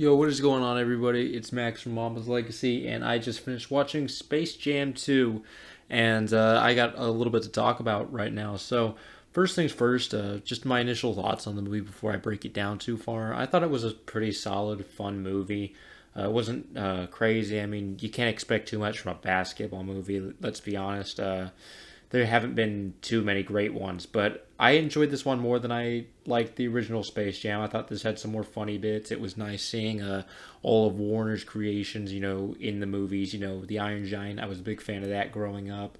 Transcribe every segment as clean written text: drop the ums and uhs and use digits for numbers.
Yo, what is going on, everybody? It's Max from Mama's Legacy, and I just finished watching Space Jam 2, and I got a little bit to talk about right now. So, first things first, just my initial thoughts on the movie before I break it down too far. I thought it was a pretty solid, fun movie. It wasn't crazy. I mean, you can't expect too much from a basketball movie, let's be honest. There haven't been too many great ones, but I enjoyed this one more than I liked the original Space Jam. I thought this had some more funny bits. It was nice seeing all of Warner's creations, in the movies. The Iron Giant. I was a big fan of that growing up.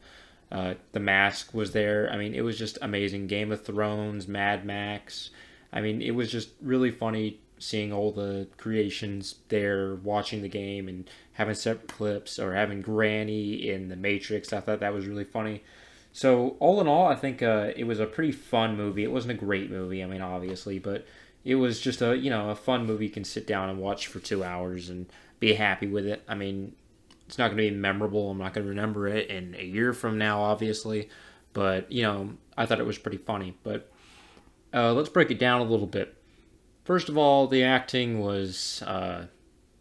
The Mask was there. I mean, it was just amazing. Game of Thrones, Mad Max. I mean, it was just really funny seeing all the creations there, watching the game, and having separate clips, or having Granny in the Matrix. I thought that was really funny. So all in all, I think it was a pretty fun movie. It wasn't a great movie, I mean, obviously, but it was just a fun movie you can sit down and watch for 2 hours and be happy with it. I mean, it's not going to be memorable. I'm not going to remember it in a year from now, obviously, but I thought it was pretty funny. But let's break it down a little bit. First of all, the acting was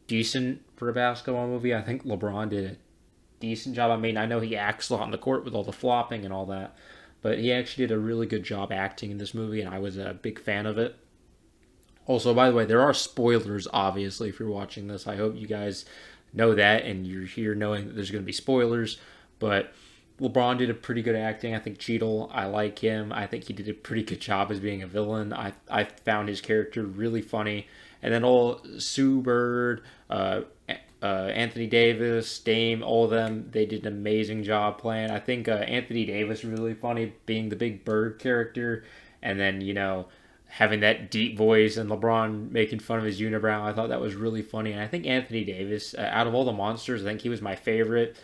decent for a basketball movie. I think LeBron did a decent job. I mean, I know he acts a lot on the court with all the flopping and all that, but he actually did a really good job acting in this movie, and I was a big fan of it. Also, by the way, there are spoilers, obviously, if you're watching this. I hope you guys know that and you're here knowing that there's going to be spoilers, but LeBron did a pretty good acting. I think Cheadle, I like him. I think he did a pretty good job as being a villain. I found his character really funny. And then all Sue Bird, Anthony Davis, Dame, all of them, they did an amazing job playing. I think Anthony Davis was really funny being the big bird character, and then having that deep voice, and LeBron making fun of his unibrow. I thought that was really funny, and I think Anthony Davis, out of all the monsters, I think he was my favorite.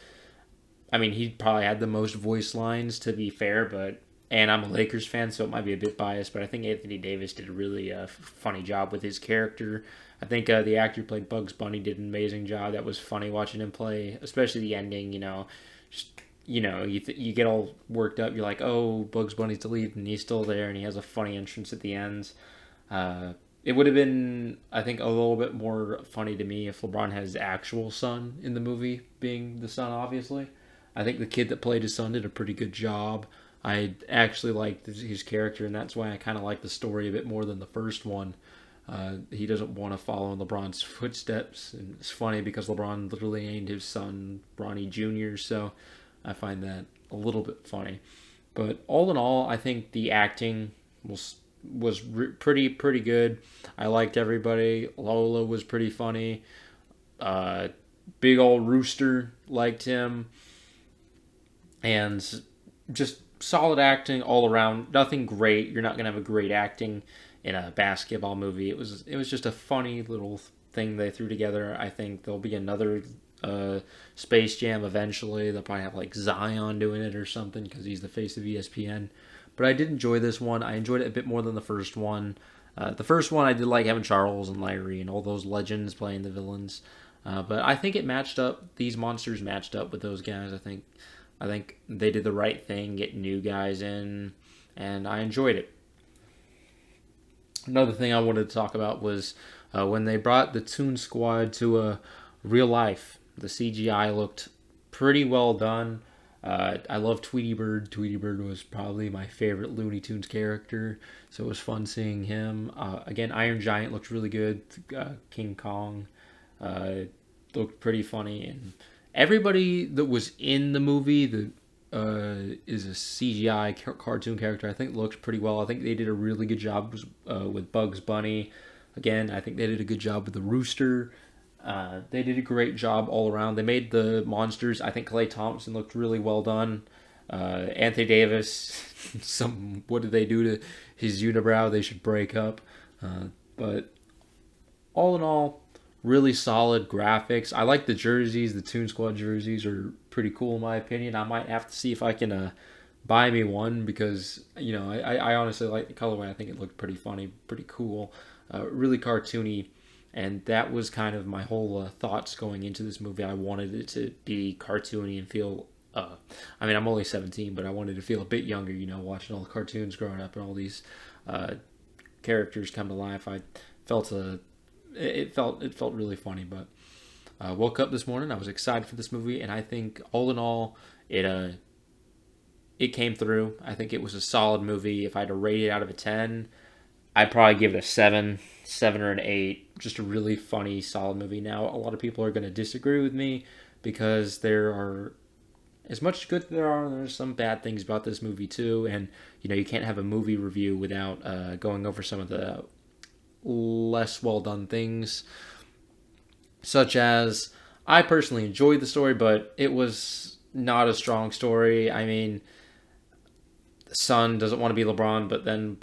I mean, he probably had the most voice lines, to be fair, but and I'm a Lakers fan, so it might be a bit biased, but I think Anthony Davis did a really funny job with his character. I think the actor who played Bugs Bunny did an amazing job. That was funny watching him play, especially the ending. Just you get all worked up. You're like, oh, Bugs Bunny's deleted, and he's still there, and he has a funny entrance at the end. It would have been, I think, a little bit more funny to me if LeBron had his actual son in the movie, being the son, obviously. I think the kid that played his son did a pretty good job. I actually liked his character, and that's why I kind of like the story a bit more than the first one. He doesn't want to follow in LeBron's footsteps, and it's funny because LeBron literally named his son Bronny Jr., so I find that a little bit funny. But all in all, I think the acting was pretty good. I liked everybody. Lola was pretty funny. Uh, Big old Rooster liked him, and just solid acting all around. Nothing great. You're not gonna have a great acting in a basketball movie. It was just a funny little thing they threw together. I think there'll be another Space Jam eventually. They'll probably have like Zion doing it or something because he's the face of ESPN. But I did enjoy this one. I enjoyed it a bit more than the first one. The first one I did like having Charles and Larry and all those legends playing the villains. But I think it matched up. These monsters matched up with those guys. I think they did the right thing, getting new guys in, and I enjoyed it. Another thing I wanted to talk about was when they brought the Toon Squad to real life. The CGI looked pretty well done. I love Tweety Bird. Tweety Bird was probably my favorite Looney Tunes character, so it was fun seeing him. Again, Iron Giant looked really good. King Kong uh, looked pretty funny, and everybody that was in the movie that is a CGI cartoon character, I think looked pretty well. I think they did a really good job with Bugs Bunny. Again, I think they did a good job with the Rooster. They did a great job all around. They made the monsters. I think Clay Thompson looked really well done. Anthony Davis, what did they do to his unibrow? They should break up. But all in all, really solid graphics. I like the jerseys. The Toon Squad jerseys are pretty cool in my opinion. I might have to see if I can buy me one because I honestly like the colorway. I think it looked pretty funny, pretty cool, really cartoony. And that was kind of my whole thoughts going into this movie. I wanted it to be cartoony and feel. I mean, I'm only 17, but I wanted to feel a bit younger. Watching all the cartoons growing up and all these uh, characters come to life. I felt it felt really funny. But I woke up this morning, I was excited for this movie, and I think all in all, it came through. I think it was a solid movie. If I had to rate it out of a 10, I'd probably give it a 7 or an 8. Just a really funny, solid movie. Now, a lot of people are going to disagree with me because there are, as much good there's some bad things about this movie too. And, you can't have a movie review without going over some of the less well done things, such as I personally enjoyed the story, but it was not a strong story. I mean, the son doesn't want to be LeBron, but then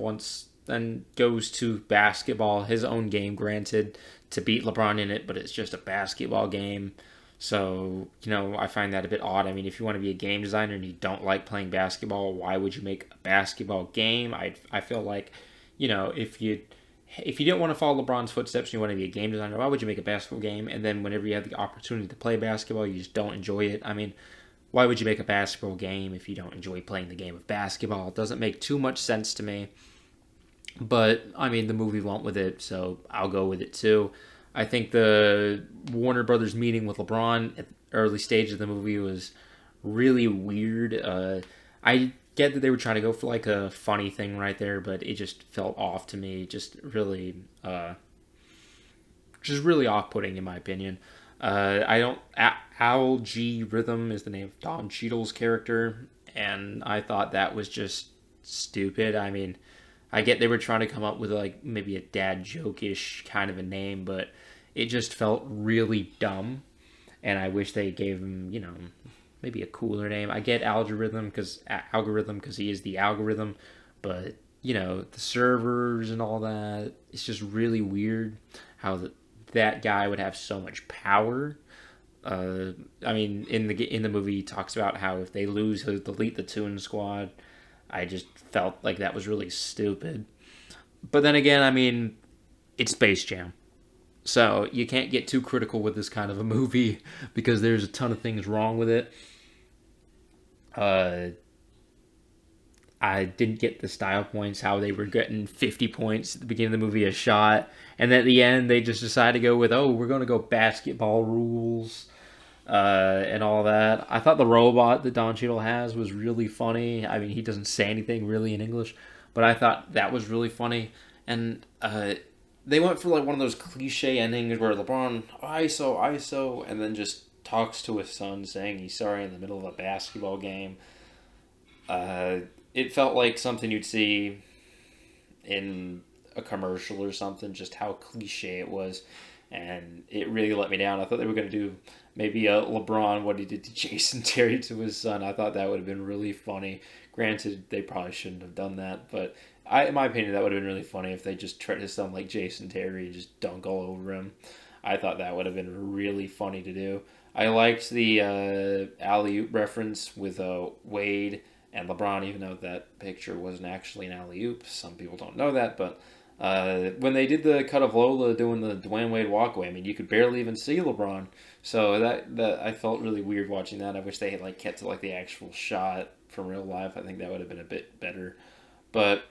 goes to basketball, his own game, granted, to beat LeBron in it, but it's just a basketball game. So, I find that a bit odd. I mean, if you want to be a game designer and you don't like playing basketball, why would you make a basketball game? I feel like, if you didn't want to follow LeBron's footsteps and you want to be a game designer, why would you make a basketball game? And then whenever you have the opportunity to play basketball, you just don't enjoy it. I mean, why would you make a basketball game if you don't enjoy playing the game of basketball? It doesn't make too much sense to me. But, I mean, the movie went with it, so I'll go with it too. I think the Warner Brothers meeting with LeBron at the early stage of the movie was really weird. I get that they were trying to go for like a funny thing right there, but it just felt off to me. Just really off-putting in my opinion. Al G. Rhythm is the name of Don Cheadle's character, and I thought that was just stupid. I mean, I get they were trying to come up with like maybe a dad joke-ish kind of a name, but it just felt really dumb, and I wish they gave him, maybe a cooler name. I get algorithm because he is the algorithm, but the servers and all that, it's just really weird how that guy would have so much power. I mean, in the movie, he talks about how if they lose, he'll delete the Toon Squad. I just felt like that was really stupid. But then again, I mean, it's Space Jam. So you can't get too critical with this kind of a movie because there's a ton of things wrong with it. I didn't get the style points, how they were getting 50 points at the beginning of the movie a shot. And at the end, they just decided to go with, we're going to go basketball rules. And all that. I thought the robot that Don Cheadle has was really funny. I mean, he doesn't say anything really in English, but I thought that was really funny. And they went for like one of those cliche endings where LeBron ISO, and then just talks to his son saying he's sorry in the middle of a basketball game. It felt like something you'd see in a commercial or something, just how cliche it was. And it really let me down. I thought they were going to do maybe a LeBron, what he did to Jason Terry to his son. I thought that would have been really funny. Granted, they probably shouldn't have done that, but in my opinion, that would have been really funny if they just tried his son like Jason Terry and just dunk all over him. I thought that would have been really funny to do. I liked the alley-oop reference with Wade and LeBron, even though that picture wasn't actually an alley-oop. Some people don't know that, but when they did the cut of Lola doing the Dwayne Wade walkaway, I mean, you could barely even see LeBron. So that I felt really weird watching that. I wish they had kept to the actual shot from real life. I think that would have been a bit better. But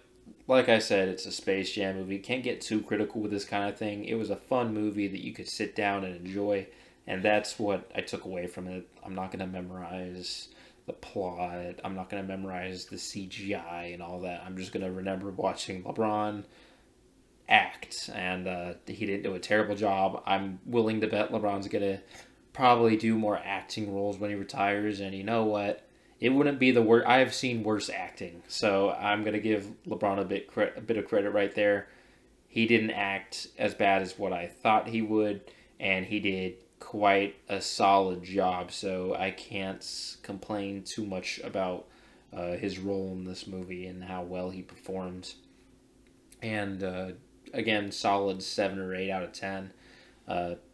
like I said, it's a Space Jam movie. Can't get too critical with this kind of thing. It was a fun movie that you could sit down and enjoy, and that's what I took away from it. I'm not going to memorize the plot. I'm not going to memorize the CGI and all that. I'm just going to remember watching LeBron act, and he didn't do a terrible job. I'm willing to bet LeBron's gonna probably do more acting roles when he retires, and you know what, it wouldn't be the worst. I have seen worse acting, so I'm gonna give LeBron a bit of credit right there. He didn't act as bad as what I thought he would, and he did quite a solid job, so I can't complain too much about his role in this movie and how well he performs. And again, solid 7 or 8 out of 10.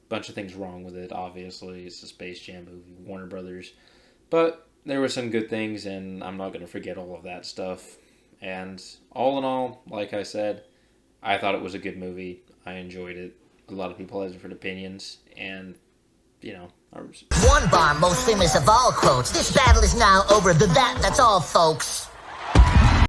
Bunch of things wrong with it, obviously. It's a Space Jam movie, Warner Brothers. But there were some good things, and I'm not going to forget all of that stuff. And all in all, like I said, I thought it was a good movie. I enjoyed it. A lot of people have different opinions, and, One bar, most famous of all quotes. This battle is now over. That's all, folks.